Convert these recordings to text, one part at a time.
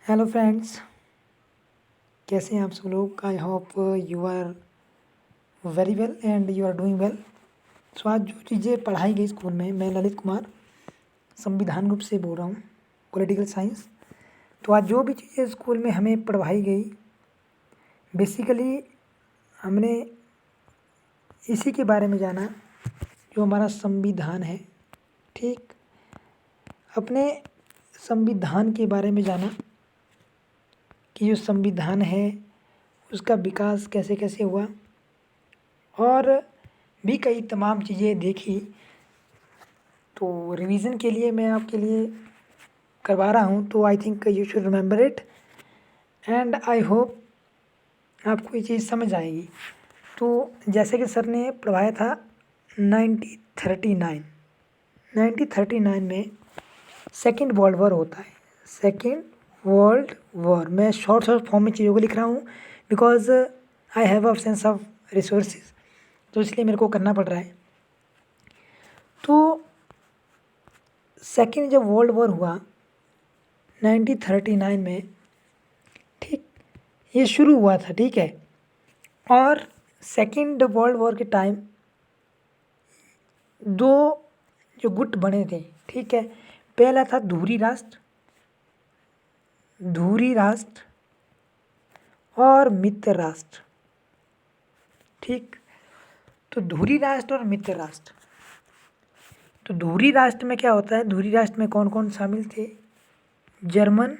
Hello friends, कैसे हैं आप सब लोग। I hope you are very well and you are doing well. So आज जो चीज़ें पढ़ाई गई स्कूल में, मैं ललित कुमार संविधान ग्रुप से बोल रहा हूँ, पॉलिटिकल साइंस। तो आज जो भी चीज़ें स्कूल में हमें पढ़वाई गई, बेसिकली हमने इसी के बारे में जाना जो हमारा संविधान है। ठीक, अपने संविधान के बारे में जाना कि जो संविधान है उसका विकास कैसे कैसे हुआ, और भी कई तमाम चीज़ें देखी। तो रिवीजन के लिए मैं आपके लिए करवा रहा हूँ, तो I think you should remember it and I hope आपको ये चीज़ समझ आएगी। तो जैसे कि सर ने पढ़ाया था 1939 में सेकेंड वर्ल्ड वॉर होता है। सेकेंड वर्ल्ड वॉर, मैं शॉर्ट फॉर्म में चीज़ों को लिख रहा हूँ because I have absence of resources, तो इसलिए मेरे को करना पड़ रहा है। तो सेकेंड जब वर्ल्ड वॉर हुआ 1939 में, ठीक, ये शुरू हुआ था, ठीक है। और सेकेंड वर्ल्ड वॉर के टाइम दो जो गुट बने थे, ठीक है। पहला था धुरी राष्ट्र और मित्र राष्ट्र, ठीक। तो धुरी राष्ट्र और मित्र राष्ट्र, तो धुरी राष्ट्र में क्या होता है, धुरी राष्ट्र में कौन कौन शामिल थे? जर्मन,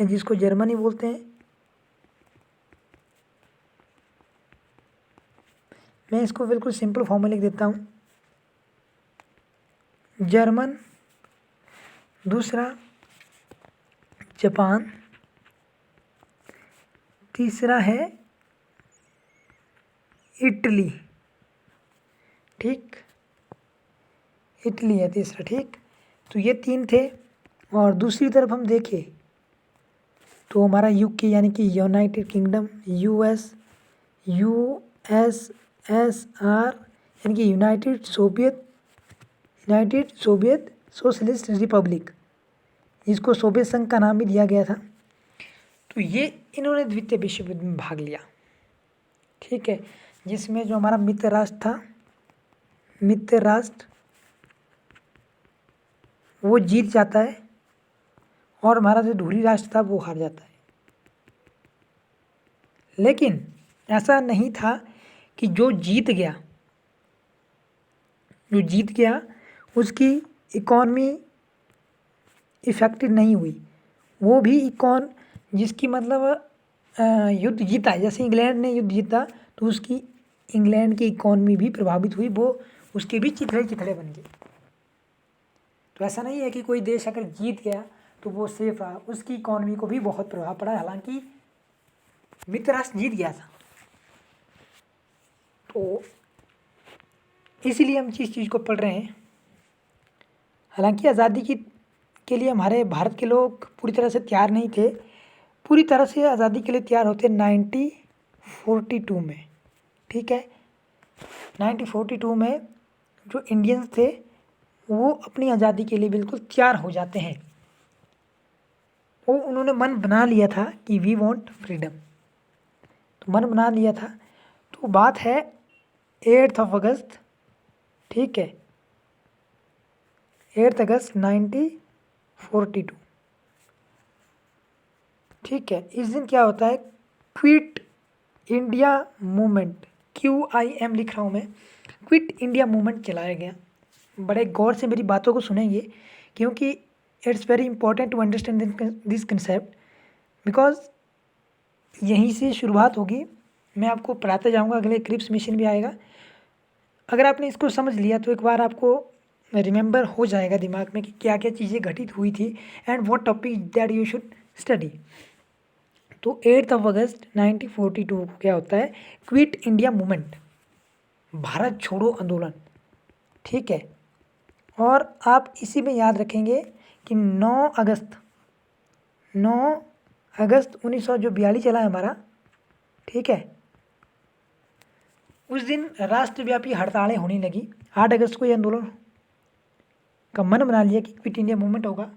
या जिसको जर्मनी बोलते हैं। मैं इसको बिल्कुल सिंपल फॉर्म में लिख देता हूँ। जर्मन, दूसरा जापान, तीसरा है इटली, ठीक, इटली है तीसरा, ठीक। तो ये तीन थे। और दूसरी तरफ हम देखें तो हमारा यूके यानी कि यूनाइटेड किंगडम, यूएसएसआर यानी कि यूनाइटेड सोवियत सोशलिस्ट रिपब्लिक, जिसको सोवियत संघ का नाम भी दिया गया था। तो ये इन्होंने द्वितीय विश्व युद्ध में भाग लिया, ठीक है। जिसमें जो हमारा मित्र राष्ट्र वो जीत जाता है और हमारा जो धुरी राष्ट्र था वो हार जाता है। लेकिन ऐसा नहीं था कि जो जीत गया उसकी इकॉनमी इफेक्टेड नहीं हुई। वो भी जिसकी मतलब युद्ध जीता, जैसे इंग्लैंड ने युद्ध जीता तो उसकी इंग्लैंड की इकॉनमी भी प्रभावित हुई, वो उसके भी चिथड़े बन गए। तो ऐसा नहीं है कि कोई देश अगर जीत गया तो वो सेफ रहा, उसकी इकॉनमी को भी बहुत प्रभाव पड़ा। हालांकि मित्र राष्ट्र जीत गया था, तो इसीलिए हम इस चीज़ को पढ़ रहे हैं। हालांकि आज़ादी के लिए हमारे भारत के लोग पूरी तरह से तैयार नहीं थे। पूरी तरह से आज़ादी के लिए तैयार होते 1942 में, ठीक है। 1942 में जो इंडियंस थे वो अपनी आज़ादी के लिए बिल्कुल तैयार हो जाते हैं। वो उन्होंने मन बना लिया था कि वी वांट फ्रीडम, तो मन बना लिया था। तो बात है 8 अगस्त, ठीक है, 8 अगस्त 1942, ठीक है। इस दिन क्या होता है, क्विट इंडिया मूवमेंट, QIM लिख रहा हूँ मैं, क्विट इंडिया मूवमेंट चलाया गया। बड़े गौर से मेरी बातों को सुनेंगे क्योंकि it's very important to understand this concept, because यहीं से शुरुआत होगी। मैं आपको पढ़ाते जाऊंगा, अगले क्रिप्स मिशन भी आएगा। अगर आपने इसको समझ लिया तो एक बार आपको रिमेंबर हो जाएगा दिमाग में कि क्या क्या चीज़ें घटित हुई थी and what topic that you should study. तो 8 अगस्त 1942 को क्या होता है, क्विट इंडिया मूवमेंट, भारत छोड़ो आंदोलन, ठीक है। और आप इसी में याद रखेंगे कि 9 अगस्त 1942 चला है हमारा, ठीक है। उस दिन राष्ट्रव्यापी हड़तालें होने लगी। 8 अगस्त को ये आंदोलन का मन बना लिया कि क्विट इंडिया मूवमेंट होगा।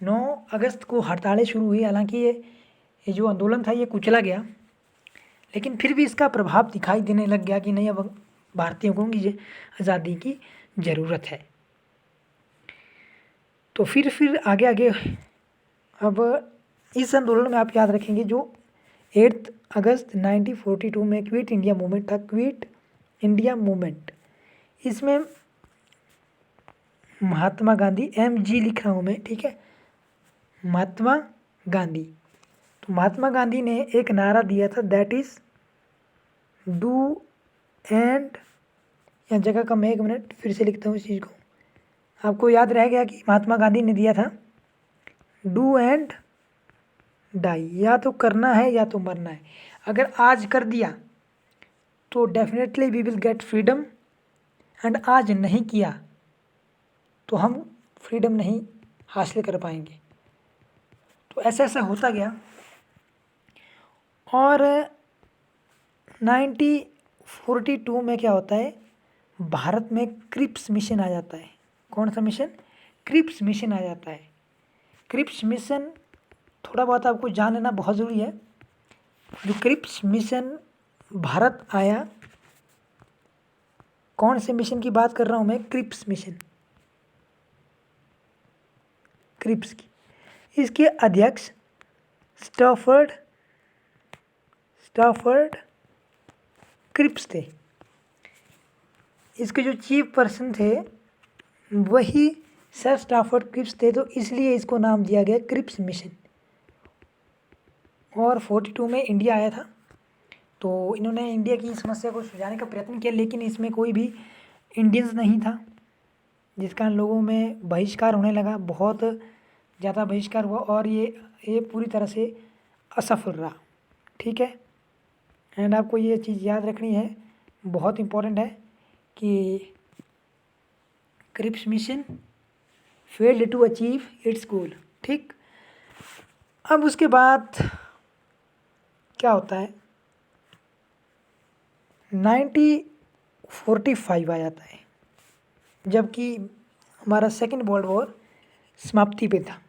9 अगस्त को हड़तालें शुरू हुई। हालांकि ये जो आंदोलन था ये कुचला गया, लेकिन फिर भी इसका प्रभाव दिखाई देने लग गया कि नहीं, अब भारतीयों को की आज़ादी की ज़रूरत है। तो फिर आगे आगे अब इस आंदोलन में आप याद रखेंगे जो 8 अगस्त 1942 में क्विट इंडिया मूवमेंट था, क्विट इंडिया मूवमेंट। इसमें महात्मा गांधी, MG लिख रहा हूँ मैं, ठीक है, महात्मा गांधी। तो महात्मा गांधी ने एक नारा दिया था, दैट इज़ डू एंड, या जगह का मैं 1 मिनट फिर से लिखता हूँ इस चीज़ को, आपको याद रह गया कि महात्मा गांधी ने दिया था डू एंड डाई, या तो करना है या तो मरना है। अगर आज कर दिया तो definitely we will get freedom, and आज नहीं किया तो हम फ्रीडम नहीं हासिल कर पाएंगे। तो ऐसा ऐसा होता गया और 1942 में क्या होता है, भारत में क्रिप्स मिशन आ जाता है। कौन सा मिशन? क्रिप्स मिशन आ जाता है। क्रिप्स मिशन थोड़ा बहुत आपको जान लेना बहुत ज़रूरी है। जो क्रिप्स मिशन भारत आया, कौन से मिशन की बात कर रहा हूँ मैं? क्रिप्स मिशन, क्रिप्स की। इसके अध्यक्ष स्टैफर्ड क्रिप्स थे। इसके जो चीफ पर्सन थे वही सर स्टैफर्ड क्रिप्स थे, तो इसलिए इसको नाम दिया गया क्रिप्स मिशन। और 42 में इंडिया आया था, तो इन्होंने इंडिया की समस्या को सुलझाने का प्रयत्न किया, लेकिन इसमें कोई भी इंडियंस नहीं था, जिस कारण लोगों में बहिष्कार होने लगा, बहुत ज़्यादा बहिष्कार हुआ और ये पूरी तरह से असफल रहा। ठीक है, एंड आपको ये चीज़ याद रखनी है, बहुत इम्पोर्टेंट है कि Cripps mission failed to achieve its goal. ठीक, अब उसके बाद क्या होता है, 1945 आ जाता है, जबकि हमारा सेकेंड वर्ल्ड वॉर समाप्ति पे था।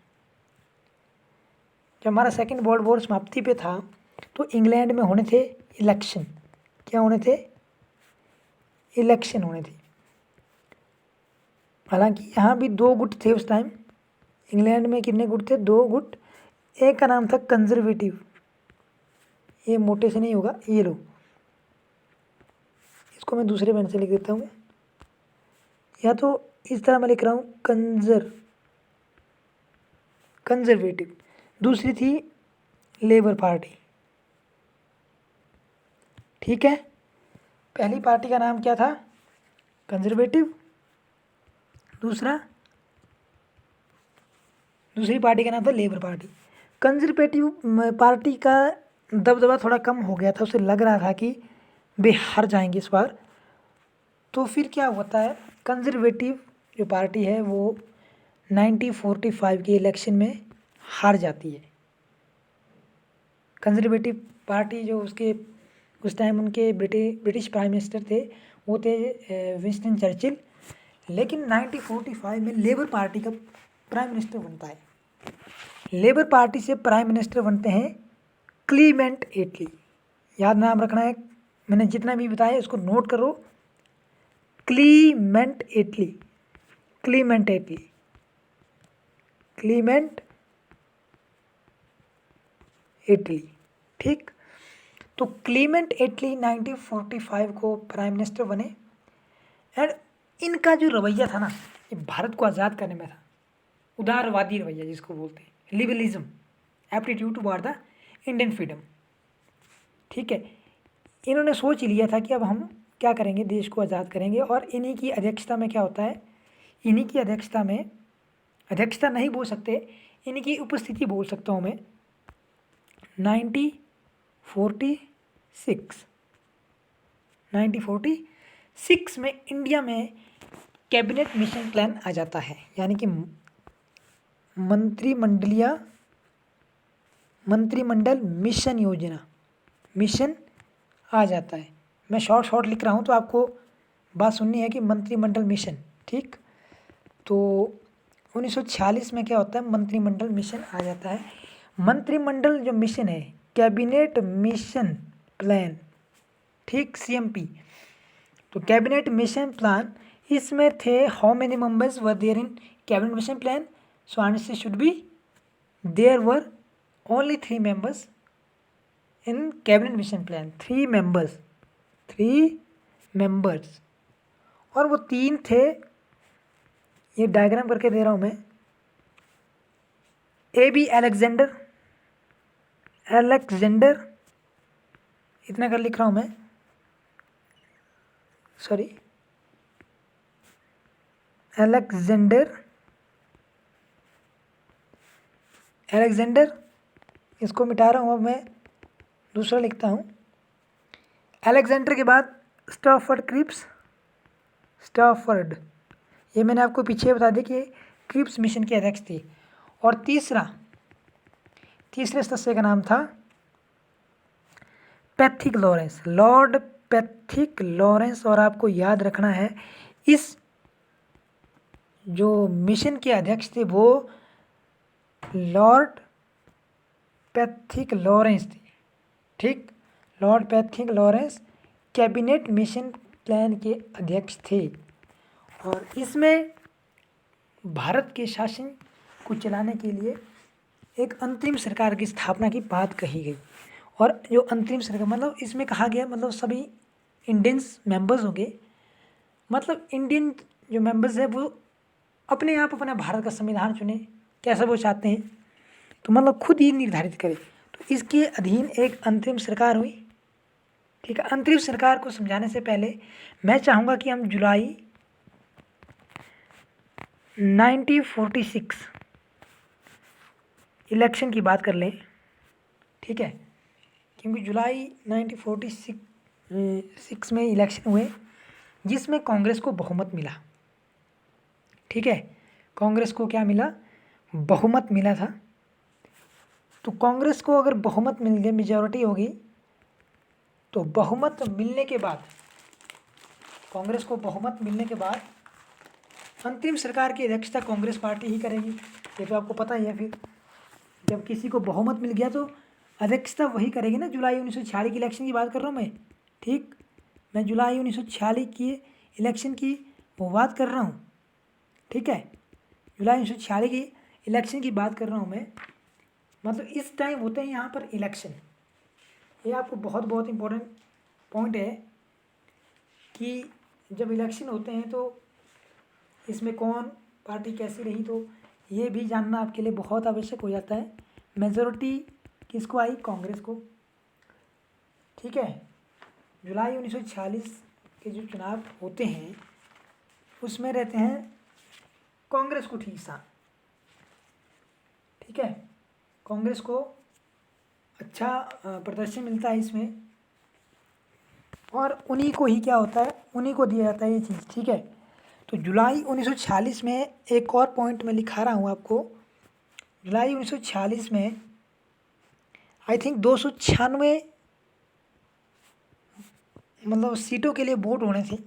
जब हमारा सेकेंड वर्ल्ड वॉर समाप्ति पे था तो इंग्लैंड में होने थे इलेक्शन। क्या होने थे? इलेक्शन होने थे। हालांकि यहाँ भी 2 गुट थे उस टाइम। इंग्लैंड में कितने गुट थे? 2 गुट। एक का नाम था कंजर्वेटिव, ये मोटे से नहीं होगा, ये लो, इसको मैं दूसरे पेन से लिख देता हूँ, या तो इस तरह मैं लिख रहा हूँ कंजर्वेटिव। दूसरी थी लेबर पार्टी। ठीक है, पहली पार्टी का नाम क्या था? कंजर्वेटिव। दूसरी पार्टी का नाम था लेबर पार्टी। कंजर्वेटिव पार्टी का दबदबा थोड़ा कम हो गया था, उसे लग रहा था कि वे हार जाएंगे इस बार। तो फिर क्या होता है, कंजर्वेटिव जो पार्टी है वो 1945 के इलेक्शन में हार जाती है। कंजर्वेटिव पार्टी जो उस टाइम उनके ब्रिटिश प्राइम मिनिस्टर थे वो थे विंस्टन चर्चिल। लेकिन 1945 में लेबर पार्टी का प्राइम मिनिस्टर बनता है। लेबर पार्टी से प्राइम मिनिस्टर बनते हैं क्लीमेंट एटली। याद नाम रखना है, मैंने जितना भी बताया उसको नोट करो। क्लीमेंट एटली। ठीक, तो क्लीमेंट एटली 1945 को प्राइम मिनिस्टर बने। एंड इनका जो रवैया था ना, ये भारत को आज़ाद करने में था, उदारवादी रवैया जिसको बोलते हैं, liberalism, aptitude toward the Indian freedom. ठीक है, इन्होंने सोच लिया था कि अब हम क्या करेंगे, देश को आज़ाद करेंगे। और इन्हीं की अध्यक्षता में क्या होता है, इन्हीं की अध्यक्षता में, अध्यक्षता नहीं बोल सकते, इन्हीं की उपस्थिति बोल सकता हूँ मैं, 1946 में इंडिया में कैबिनेट मिशन प्लान आ जाता है, यानी कि मंत्रिमंडल मिशन योजना, मिशन आ जाता है। मैं शॉर्ट लिख रहा हूँ तो आपको बात सुननी है कि मंत्रिमंडल मिशन। ठीक, तो 1946 में क्या होता है, मंत्रिमंडल मिशन आ जाता है। मंत्रिमंडल जो मिशन है, कैबिनेट मिशन प्लान, ठीक, CMP। तो कैबिनेट मिशन प्लान, इसमें थे how many members were there in cabinet mission plan, so answer should be there were only 3 members in cabinet mission plan, 3 members, 3 members. और वो 3 थे, ये diagram करके दे रहा हूँ मैं। AB अलेक्जेंडर, इतना कर लिख रहा हूँ मैं, सॉरी, अलेक्जेंडर, इसको मिटा रहा हूँ, अब मैं दूसरा लिखता हूँ। अलेक्जेंडर के बाद स्टॉफर्ड, ये मैंने आपको पीछे बता दिया कि क्रिप्स मिशन के अध्यक्ष थे। और तीसरे सदस्य का नाम था Pethick Lawrence, Lord Pethick Lawrence. और आपको याद रखना है, इस जो मिशन के अध्यक्ष थे वो लॉर्ड पैथिक लॉरेंस थे, ठीक। Lord Pethick Lawrence cabinet mission plan के अध्यक्ष थे। और इसमें भारत के शासन को चलाने के लिए एक अंतरिम सरकार की स्थापना की बात कही गई। और जो अंतरिम सरकार, मतलब इसमें कहा गया, मतलब सभी इंडियंस मेंबर्स होंगे, मतलब इंडियन जो मेंबर्स है वो अपने आप अपना भारत का संविधान चुने, कैसा वो चाहते हैं, तो मतलब खुद ही निर्धारित करें। तो इसके अधीन एक अंतरिम सरकार हुई, ठीक है। अंतरिम सरकार को समझाने से पहले मैं चाहूँगा कि हम जुलाई 1946 इलेक्शन की बात कर लें, ठीक है, क्योंकि जुलाई 1946 में इलेक्शन हुए जिसमें कांग्रेस को बहुमत मिला, ठीक है। कांग्रेस को क्या मिला, बहुमत मिला था। तो कांग्रेस को अगर बहुमत मिल गया, मेजॉरिटी होगी, तो बहुमत मिलने के बाद, कांग्रेस को बहुमत मिलने के बाद अंतरिम सरकार की अध्यक्षता कांग्रेस पार्टी ही करेगी, ये तो आपको पता ही है। फिर जब किसी को बहुमत मिल गया तो अध्यक्षता वही करेगी ना। जुलाई 1946 की इलेक्शन की बात कर रहा हूँ मैं, ठीक, मैं जुलाई 1946 की इलेक्शन की वो बात कर रहा हूँ, ठीक है। जुलाई 1946 की इलेक्शन की बात कर रहा हूँ मैं, मतलब इस टाइम होते हैं यहाँ पर इलेक्शन। ये आपको बहुत इम्पोर्टेंट पॉइंट है कि जब इलेक्शन होते हैं तो इसमें कौन पार्टी कैसी रही, तो ये भी जानना आपके लिए बहुत आवश्यक हो जाता है। मेजॉरिटी किसको आई, कांग्रेस को, ठीक है। जुलाई 1946 के जो चुनाव होते हैं उसमें रहते हैं कांग्रेस को ठीक सा, ठीक है, कांग्रेस को अच्छा प्रदर्शन मिलता है इसमें, और उन्हीं को ही क्या होता है, उन्हीं को दिया जाता है ये चीज़, ठीक है। तो जुलाई 1946 में एक और पॉइंट मैं लिखा रहा हूँ आपको। जुलाई 1946 में आई थिंक 296 मतलब सीटों के लिए वोट होने थे,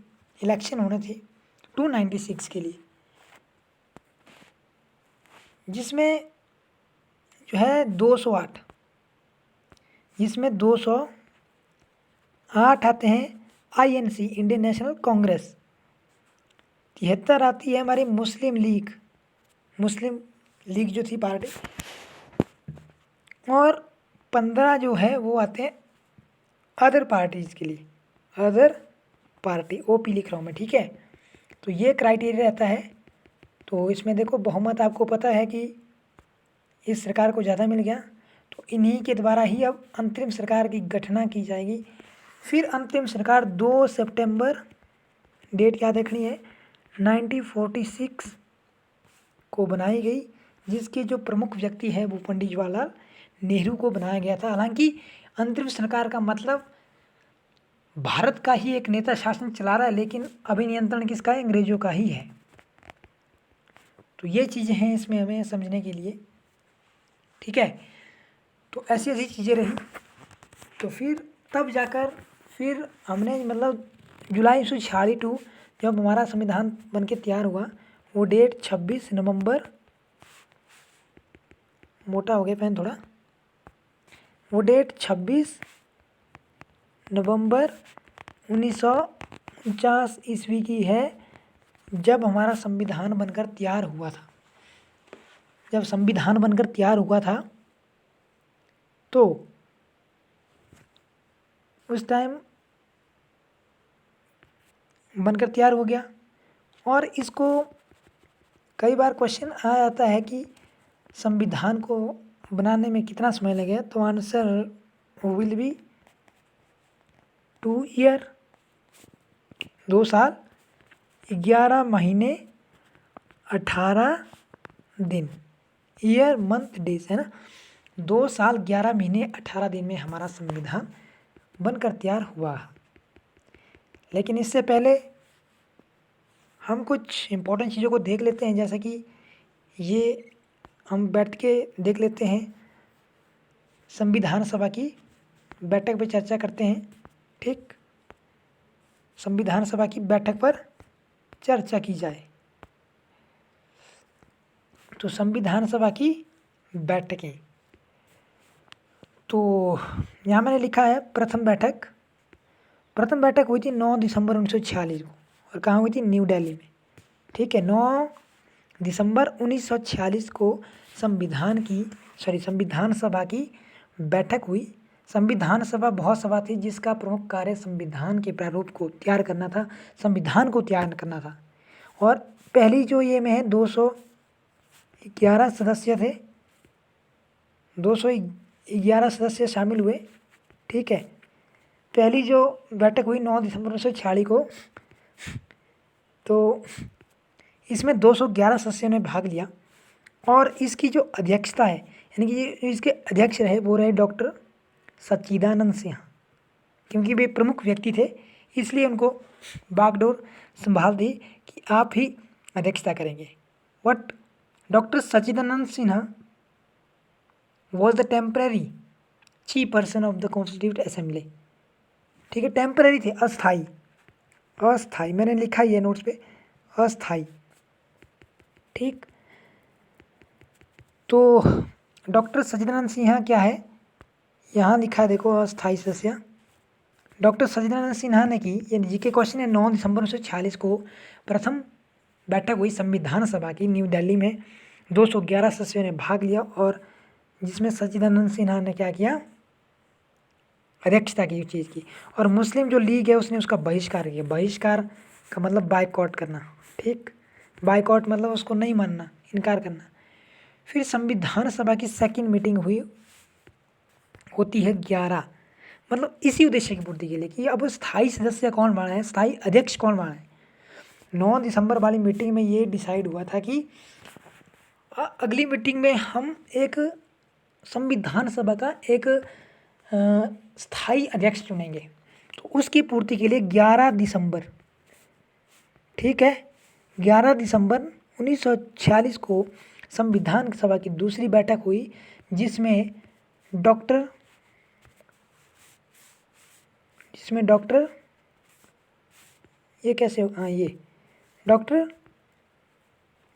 इलेक्शन होने थे 296 के लिए, जिसमें जो है 208, जिसमें 208 आते हैं INC, इंडियन नेशनल कांग्रेस। 73 आती है हमारी मुस्लिम लीग जो थी पार्टी, और 15 जो है वो आते हैं अदर पार्टीज़ के लिए, अदर पार्टी, OP लिख रहा हूँ मैं, ठीक है। तो ये क्राइटेरिया रहता है। तो इसमें देखो बहुमत आपको पता है कि इस सरकार को ज़्यादा मिल गया, तो इन्हीं के द्वारा ही अब अंतरिम सरकार की गठना की जाएगी। फिर अंतरिम सरकार 2 सितंबर, डेट याद रखनी है, 1946 को बनाई गई, जिसके जो प्रमुख व्यक्ति है वो पंडित जवाहरलाल नेहरू को बनाया गया था। हालांकि अंतरिम सरकार का मतलब भारत का ही एक नेता शासन चला रहा है, लेकिन अभी नियंत्रण किसका है, अंग्रेजों का ही है। तो ये चीज़ें हैं इसमें हमें समझने के लिए, ठीक है। तो ऐसी ऐसी चीज़ें रही। तो फिर तब जाकर फिर हमने मतलब जुलाई 1946 जब हमारा संविधान बनके तैयार हुआ, वो डेट 26 नवंबर मोटा हो गया पेन थोड़ा। वो डेट 26 नवंबर 1949 ईस्वी की है, जब हमारा संविधान बनकर तैयार हुआ था। जब संविधान बनकर तैयार हुआ था तो उस टाइम बनकर तैयार हो गया। और इसको कई बार क्वेश्चन आ जाता है कि संविधान को बनाने में कितना समय लगेगा, तो आंसर विल बी 2 ईयर, 2 साल 11 महीने 18 दिन। ईयर मंथ डेज है ना, 2 साल 11 महीने 18 दिन में हमारा संविधान बनकर तैयार हुआ। लेकिन इससे पहले हम कुछ इम्पोर्टेंट चीज़ों को देख लेते हैं, जैसे कि ये हम बैठ के देख लेते हैं, संविधान सभा की बैठक पे चर्चा करते हैं। ठीक, संविधान सभा की बैठक पर चर्चा की जाए। तो संविधान सभा की बैठकें, तो यहाँ मैंने लिखा है प्रथम बैठक। प्रथम बैठक हुई थी 9 दिसंबर 1946 को, और कहाँ हुई थी? न्यू दिल्ली में। ठीक है, 9 दिसंबर 1946 को संविधान सभा की बैठक हुई। संविधान सभा बहुत सभा थी जिसका प्रमुख कार्य संविधान के प्रारूप को तैयार करना था, संविधान को तैयार करना था। और पहली जो ये में है 211 सदस्य थे, 211 सदस्य शामिल हुए। ठीक है, पहली जो बैठक हुई 9 दिसंबर 1946 को, तो इसमें 211 सदस्यों ने भाग लिया। और इसकी जो अध्यक्षता है, यानी कि ये इसके अध्यक्ष रहे, वो रहे डॉक्टर सच्चिदानंद सिन्हा। क्योंकि वे प्रमुख व्यक्ति थे, इसलिए उनको बागडोर संभाल दी कि आप ही अध्यक्षता करेंगे। What doctor Sachchidanand Sinha was the temporary chief person of the constitute assembly. ठीक है, टेम्पररी थे, अस्थाई, अस्थाई मैंने लिखा ही है नोट्स पे, अस्थाई। ठीक, तो डॉक्टर सच्चिदानंद सिन्हा क्या है, यहाँ लिखा है देखो, अस्थाई सदस्य। डॉक्टर सच्चिदानंद सिन्हा ने की, ये जीके क्वेश्चन है, 9 दिसंबर 1946 को प्रथम बैठक हुई संविधान सभा की न्यू दिल्ली में। 211 सदस्यों ने भाग लिया, और जिसमें सच्चिदानंद सिन्हा ने क्या किया? अध्यक्षता की चीज़ की। और मुस्लिम जो लीग है उसने उसका बहिष्कार किया। बहिष्कार का मतलब बायकॉट करना। ठीक, बायकॉट मतलब उसको नहीं मानना, इनकार करना। फिर संविधान सभा की सेकंड मीटिंग हुई, होती है 11, मतलब इसी उद्देश्य की पूर्ति के लिए कि अब स्थायी सदस्य कौन बना है, स्थायी अध्यक्ष कौन बना है। 9 दिसंबर वाली मीटिंग में ये डिसाइड हुआ था कि अगली मीटिंग में हम एक संविधान सभा का एक स्थायी अध्यक्ष चुनेंगे। तो उसकी पूर्ति के लिए 11 दिसंबर, ठीक है, 11 दिसंबर 1946 को संविधान सभा की दूसरी बैठक हुई, जिसमें डॉक्टर ये कैसे, हाँ, ये डॉक्टर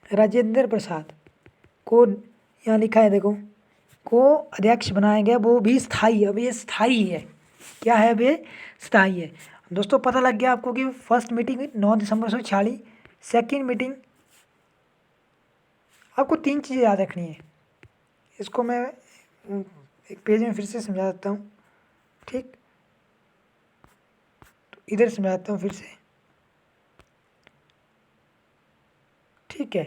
राजेंद्र प्रसाद को, यहाँ लिखा है देखो, को अध्यक्ष बनाया गया। वो भी स्थायी, अब ये स्थायी है। क्या है? अब ये स्थायी है। दोस्तों पता लग गया आपको कि फर्स्ट मीटिंग 9 दिसंबर 1946, सेकेंड मीटिंग, आपको 3 चीज़ें याद रखनी है। इसको मैं एक पेज में फिर से समझा देता हूँ। ठीक, तो इधर समझा देता हूँ फिर से। ठीक है,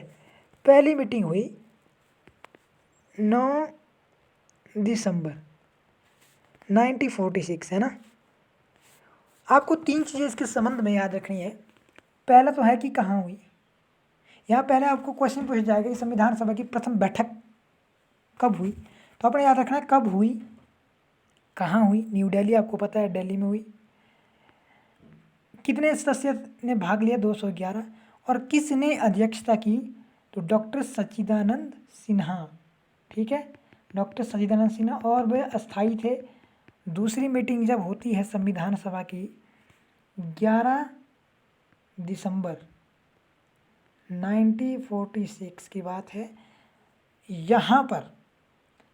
पहली मीटिंग हुई 9 दिसंबर 1946, है ना। आपको 3 चीज़ें इसके संबंध में याद रखनी है। पहला तो है कि कहाँ हुई। यहाँ पहले आपको क्वेश्चन पूछा जाएगा कि संविधान सभा की प्रथम बैठक कब हुई, तो आपने याद रखना है कब हुई, कहाँ हुई। न्यू दिल्ली, आपको पता है दिल्ली में हुई। कितने सदस्य ने भाग लिया? 211। और किसने अध्यक्षता की? तो डॉक्टर सच्चिदानंद सिन्हा। ठीक है, डॉक्टर सच्चिदानंद सिन्हा, और वे अस्थायी थे। दूसरी मीटिंग जब होती है संविधान सभा की 11 दिसंबर 1946 की बात है, यहाँ पर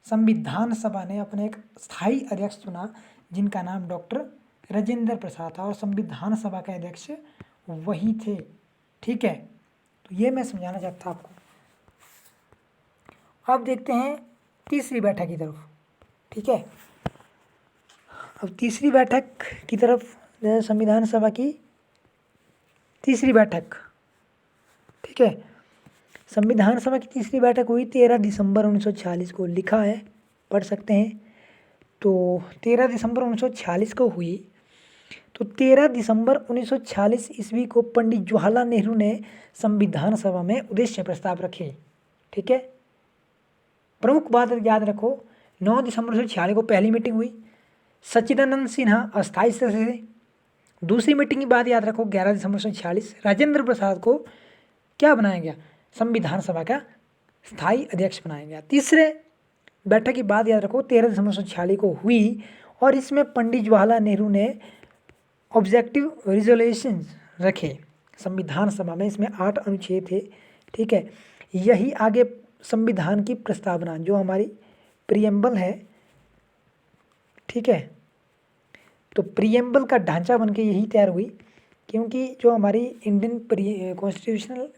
संविधान सभा ने अपने एक स्थायी अध्यक्ष चुना जिनका नाम डॉक्टर राजेंद्र प्रसाद था और संविधान सभा के अध्यक्ष वही थे। ठीक है, तो ये मैं समझाना चाहता आपको। अब देखते हैं तीसरी बैठक की तरफ। ठीक है, अब तीसरी बैठक की तरफ, संविधान सभा की तीसरी बैठक। ठीक है, संविधान सभा की तीसरी बैठक हुई 13 दिसंबर 1946 को। लिखा है, पढ़ सकते हैं। तो 13 दिसंबर 1946 को हुई। तो 13 दिसंबर 1946 ईस्वी को पंडित जवाहरलाल नेहरू ने संविधान सभा में उद्देश्य प्रस्ताव रखे। ठीक है, प्रमुख बात याद रखो, 9 दिसंबर 1946 को पहली मीटिंग हुई, सच्चिदानंद सिन्हा अस्थायी सदस्य थे। दूसरी मीटिंग की बात याद रखो, 11 दिसंबर 1946 राजेंद्र प्रसाद को क्या बनाया गया, संविधान सभा का स्थायी अध्यक्ष बनाया गया। तीसरे बैठक की बात याद रखो, 13 दिसंबर 1946 को हुई और इसमें पंडित जवाहरलाल नेहरू ने ऑब्जेक्टिव रिजोल्यूशन रखे संविधान सभा में। इसमें 8 अनुच्छेद थे। ठीक है, यही आगे संविधान की प्रस्तावना जो हमारी प्रियम्बल है। ठीक है, तो प्रियम्बल का ढांचा बनके यही तैयार हुई, क्योंकि जो हमारी इंडियन कॉन्स्टिट्यूशनल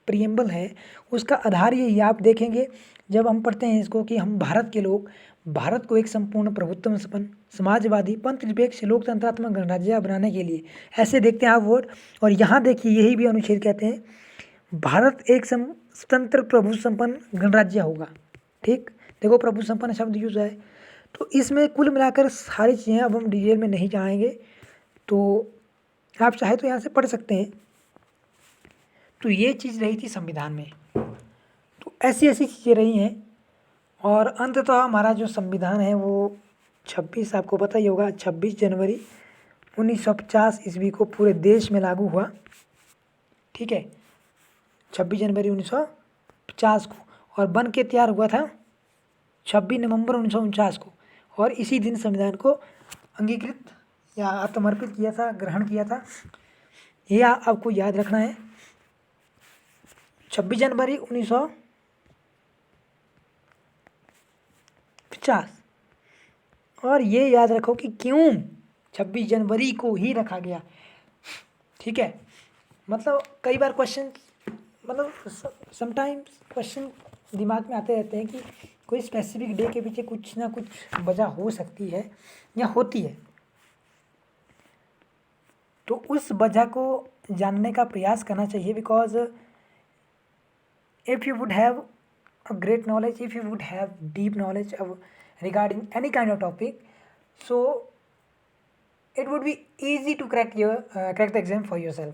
प्रियम्बल है उसका आधार यही। आप देखेंगे जब हम पढ़ते हैं इसको कि हम भारत के लोग भारत को एक संपूर्ण प्रभुत्व संपन्न समाजवादी पंथ निरपेक्ष लोकतंत्रात्मक गणराज्य बनाने के लिए ऐसे देखते हैं आप वर्ड। और यहाँ देखिए यही भी अनुच्छेद कहते हैं भारत एक स्वतंत्र प्रभु संपन्न गणराज्य होगा। ठीक, देखो प्रभु संपन्न शब्द यूज है। तो इसमें कुल मिलाकर सारी चीज़ें, अब हम डिटेल में नहीं जाएंगे, तो आप चाहे तो यहाँ से पढ़ सकते हैं। तो ये चीज़ रही थी संविधान में। तो ऐसी ऐसी चीज़ें रही हैं और अंततः हमारा जो संविधान है वो 26, आपको पता ही होगा, 26 जनवरी 1950 ईस्वी को पूरे देश में लागू हुआ। ठीक है, 26 जनवरी 1950 को, और बन के तैयार हुआ था 26 नवंबर 1949 को। और इसी दिन संविधान को अंगीकृत या आत्मर्पित किया था, ग्रहण किया था। ये आपको याद रखना है, 26 जनवरी 1950। और ये याद रखो कि क्यों 26 जनवरी को ही रखा गया। ठीक है, मतलब कई बार क्वेश्चन, मतलब समटाइम्स क्वेश्चन दिमाग में आते रहते हैं कि कोई स्पेसिफिक डे के पीछे कुछ ना कुछ वजह हो सकती है या होती है। तो उस वजह को जानने का प्रयास करना चाहिए, because if you would have a great knowledge, if you would have deep knowledge of regarding any kind of topic, so it would be easy to crack the exam for yourself.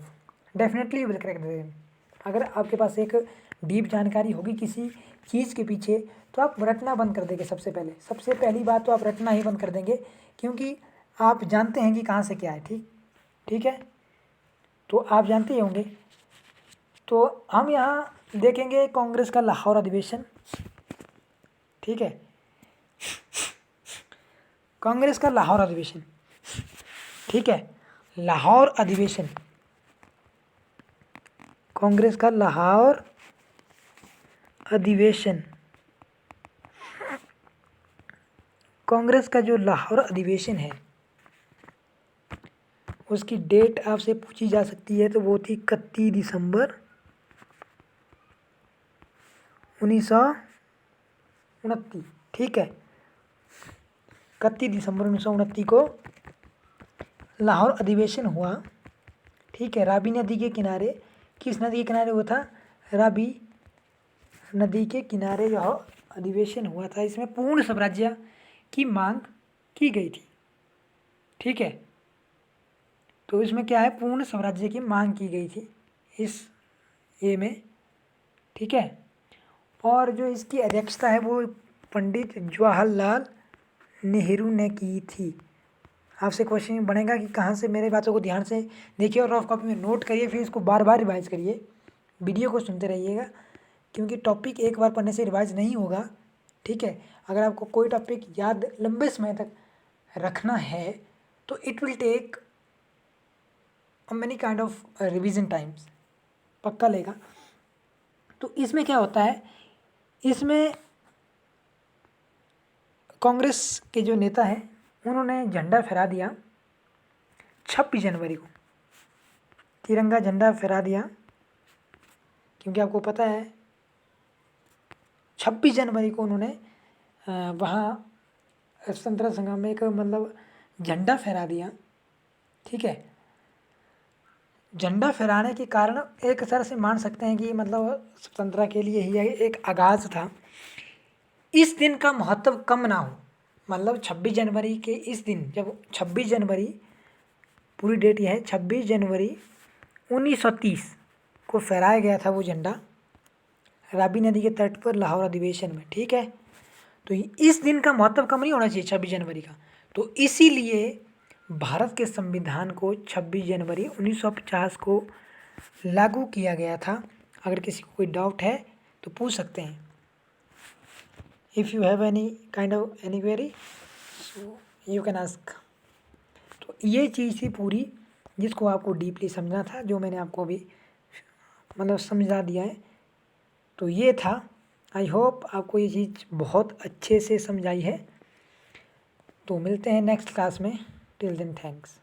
Definitely you will crack the exam. अगर आपके पास एक deep जानकारी होगी किसी चीज़ के पीछे, तो आप रटना बंद कर देंगे। सबसे पहली बात तो आप रटना ही बंद कर देंगे, क्योंकि आप जानते हैं कि कहाँ से क्या है। ठीक है, तो आप जानते ही होंगे। तो हम यहाँ देखेंगे कांग्रेस का लाहौर अधिवेशन। ठीक है, कांग्रेस का लाहौर अधिवेशन। ठीक है, लाहौर अधिवेशन, कांग्रेस का लाहौर अधिवेशन। कांग्रेस का जो लाहौर अधिवेशन है उसकी डेट आपसे पूछी जा सकती है, तो वो थी 31 दिसंबर 1929। ठीक है, 31 दिसंबर 1929 को लाहौर अधिवेशन हुआ। ठीक है, रावी नदी के किनारे, किस नदी के किनारे हुआ था, रावी नदी के किनारे यह अधिवेशन हुआ था। इसमें पूर्ण स्वराज्य की मांग की गई थी। ठीक है, तो इसमें क्या है, पूर्ण स्वराज्य की मांग की गई थी इस ये में। ठीक है, और जो इसकी अध्यक्षता है वो पंडित जवाहरलाल नेहरू ने की थी। आपसे क्वेश्चन बनेगा कि कहाँ से, मेरे बातों को ध्यान से देखिए और रफ कॉपी में नोट करिए, फिर इसको बार बार रिवाइज करिए, वीडियो को सुनते रहिएगा, क्योंकि टॉपिक एक बार पढ़ने से रिवाइज नहीं होगा। ठीक है, अगर आपको कोई टॉपिक याद लंबे समय तक रखना है तो it will take many kind of revision times, पक्का लेगा। तो इसमें क्या होता है, इसमें कांग्रेस के जो नेता हैं उन्होंने झंडा फहरा दिया 26 जनवरी को, तिरंगा झंडा फहरा दिया, क्योंकि आपको पता है 26 जनवरी को उन्होंने वहाँ स्वतंत्रता संग्राम में एक मतलब झंडा फहरा दिया। ठीक है, झंडा फहराने के कारण एक तरह से मान सकते हैं कि मतलब स्वतंत्रता के लिए ही एक आगाज़ था। इस दिन का महत्व कम ना हो, मतलब 26 जनवरी के इस दिन, जब 26 जनवरी पूरी डेट यह है 26 जनवरी 1930 को फहराया गया था वो झंडा रावी नदी के तट पर लाहौर अधिवेशन में। ठीक है, तो इस दिन का महत्व कम नहीं होना चाहिए 26 जनवरी का, तो इसीलिए भारत के संविधान को 26 जनवरी 1950 को लागू किया गया था। अगर किसी को कोई डाउट है तो पूछ सकते हैं। If you have any kind of any query so you can ask. तो ये चीज़ थी पूरी जिसको आपको डीपली समझना था, जो मैंने आपको अभी मतलब समझा दिया है। तो ये था, आई होप आपको ये चीज़ बहुत अच्छे से समझ आई है। तो मिलते हैं नेक्स्ट क्लास में, टिल देन थैंक्स।